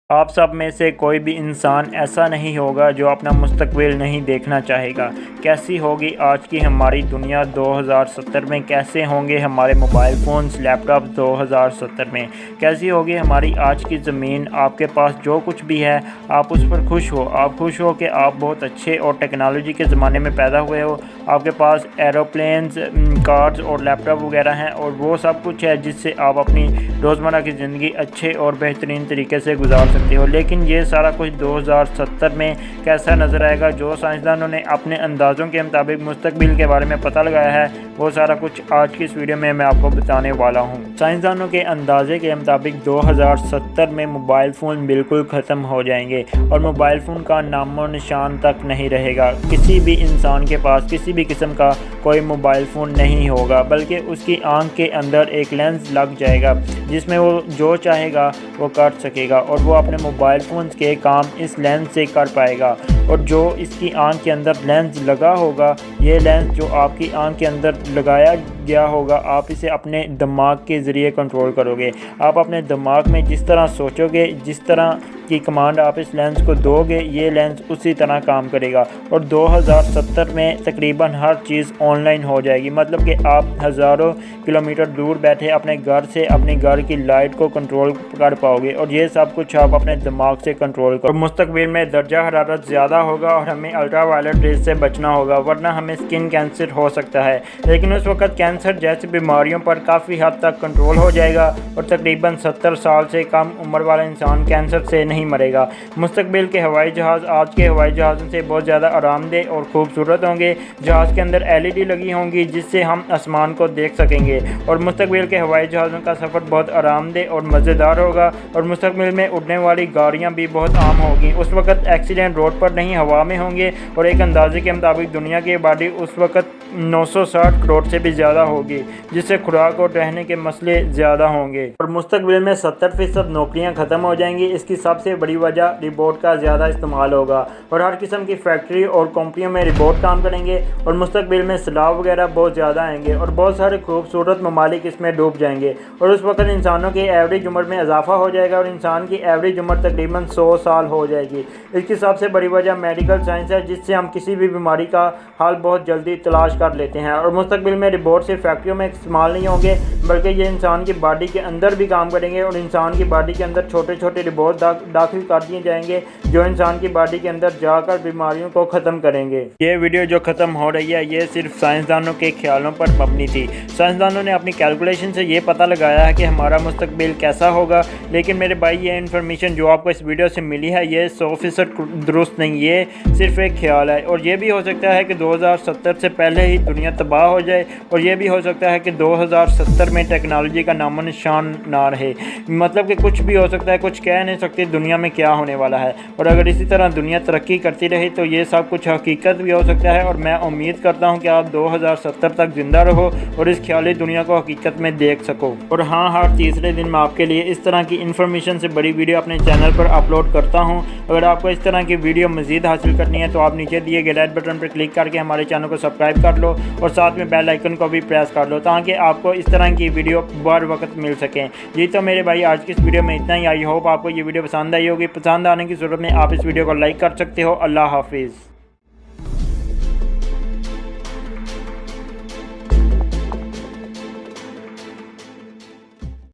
आप सब में से कोई भी इंसान ऐसा नहीं होगा जो अपना मुस्तकबिल नहीं देखना चाहेगा। कैसी होगी आज की हमारी दुनिया 2070 में, कैसे होंगे हमारे मोबाइल फ़ोन्स, लैपटॉप 2070 में, कैसी होगी हमारी आज की ज़मीन। आपके पास जो कुछ भी है आप उस पर खुश हो। आप खुश हो कि आप बहुत अच्छे और टेक्नोलॉजी के ज़माने में पैदा हुए हो। आपके पास एरोप्लेन्स, कार्स और लैपटॉप वगैरह हैं और वो सब कुछ है जिससे आप अपनी रोज़मर्रा की ज़िंदगी अच्छे और बेहतरीन तरीके से गुजार सकते हो। लेकिन ये सारा कुछ 2070 में कैसा नज़र आएगा, जो साइंसदानों ने अपने अंदाज़ों के मुताबिक मुस्तकबिल के बारे में पता लगाया है, वो सारा कुछ आज की इस वीडियो में मैं आपको बताने वाला हूँ। साइंसदानों के अंदाजे के मुताबिक 2070 में मोबाइल फ़ोन बिल्कुल ख़त्म हो जाएंगे और मोबाइल फ़ोन का नामो निशान तक नहीं रहेगा। किसी भी इंसान के पास किसी भी किस्म का कोई मोबाइल फ़ोन नहीं होगा, बल्कि उसकी आंख के अंदर एक लेंस लग जाएगा जिसमें वो जो चाहेगा वो कर सकेगा और वो अपने मोबाइल फ़ोन के काम इस लेंस से कर पाएगा। और जो इसकी आंख के अंदर लेंस लगा होगा, ये लेंस जो आपकी आंख के अंदर लगाया गया होगा, आप इसे अपने दिमाग के ज़रिए कंट्रोल करोगे। आप अपने दिमाग में जिस तरह सोचोगे, जिस तरह की कमांड आप इस लेंस को दोगे, ये लेंस उसी तरह काम करेगा। और 2070 में तकरीबन हर चीज़ ऑनलाइन हो जाएगी। मतलब कि आप हज़ारों किलोमीटर दूर बैठे अपने घर से अपने घर की लाइट को कंट्रोल कर पाओगे और ये सब कुछ आप अपने दिमाग से कंट्रोल करो। मुस्तकबिल में दर्जा हरारत ज़्यादा होगा और हमें अल्ट्रा वायलेट रेज से बचना होगा, वरना हमें स्किन कैंसर हो सकता है। लेकिन उस वक्त कैंसर जैसी बीमारियों पर काफ़ी हद तक कंट्रोल हो जाएगा और तकरीबन 70 साल से कम उम्र वाला इंसान कैंसर से नहीं मरेगा। मुस्तकबिल के हवाई जहाज़ आज के हवाई जहाज़ों से बहुत ज़्यादा आरामदेह और खूबसूरत होंगे। जहाज़ के अंदर LED लगी होंगी जिससे हम आसमान को देख सकेंगे और मुस्तकबिल के हवाई जहाज़ों का सफ़र बहुत आरामदेह और मज़ेदार होगा। और मुस्तकबिल में उड़ने वाली गाड़ियाँ भी बहुत आम होगी। उस वक्त एक्सीडेंट रोड पर नहीं, हवा में होंगे और एक अंदाजे के मुताबिक दुनिया की आबादी उस वक्त 960 करोड़ से भी ज़्यादा होगी, जिससे खुराक और रहने के मसले ज़्यादा होंगे। और मुस्तकबिल में 70% नौकरियां ख़त्म हो जाएंगी। इसकी सबसे बड़ी वजह रिबोट का ज़्यादा इस्तेमाल होगा और हर किस्म की फैक्ट्री और कंपनियों में रिबोट काम करेंगे। और मुस्तकबिल में सैलाब वगैरह बहुत ज़्यादा आएंगे और बहुत सारे खूबसूरत ममालिक इसमें डूब जाएंगे। और उस वक्त इंसानों की एवरेज उम्र में इजाफा हो जाएगा और इंसान की एवरेज उम्र तकरीबन 100 साल हो जाएगी। इसकी सबसे बड़ी वजह मेडिकल साइंस है, जिससे हम किसी भी बीमारी का हल बहुत जल्दी तलाश कर लेते हैं। और मुस्तकबिल में रिबोट सिर्फ फैक्ट्रियों में इस्तेमाल नहीं होंगे, बल्कि ये इंसान की बॉडी के अंदर भी काम करेंगे और इंसान की बॉडी के अंदर छोटे छोटे रिबोट दाखिल कर दिए जाएंगे जो इंसान की बॉडी के अंदर जाकर बीमारियों को ख़त्म करेंगे। ये वीडियो जो ख़त्म हो रही है, ये सिर्फ साइंसदानों के ख्यालों पर मबनी थी। साइंसदानों ने अपनी कैलकुलेशन से ये पता लगाया है कि हमारा मुस्तकबिल कैसा होगा। लेकिन मेरे भाई, ये इन्फॉर्मेशन जो आपको इस वीडियो से मिली है, ये 100% दुरुस्त नहीं, ये सिर्फ एक ख्याल है। और ये भी हो सकता है कि 2070 से पहले ही दुनिया तबाह हो जाए और ये भी हो सकता है कि 2070 में टेक्नोलॉजी का नामो निशान ना रहे। मतलब कि कुछ भी हो सकता है, कुछ कह नहीं सकते दुनिया में क्या होने वाला है। और अगर इसी तरह दुनिया तरक्की करती रही तो ये सब कुछ हकीकत भी हो सकता है। और मैं उम्मीद करता हूँ कि आप 2070 तक ज़िंदा रहो और इस ख्याली दुनिया को हकीकत में देख सको। और हाँ, हर तीसरे दिन मैं आपके लिए इस तरह की इन्फॉर्मेशन से बड़ी वीडियो अपने चैनल पर अपलोड करता हूँ। अगर आपको इस तरह की वीडियो मज़ीद हासिल करनी है तो आप नीचे दिए गए रेड बटन पर क्लिक करके हमारे चैनल को सब्सक्राइब कर लो और साथ में बेल आइकन को भी प्रेस कर लो, ताकि आपको इस तरह की वीडियो बर वक्त मिल सकें। जी तो मेरे भाई, आज की इस वीडियो में इतना ही। आई होप आपको ये वीडियो पसंद आई होगी। पसंद आने की सूरत में आप इस वीडियो को लाइक कर सकते हो। अल्लाह हाफिज़।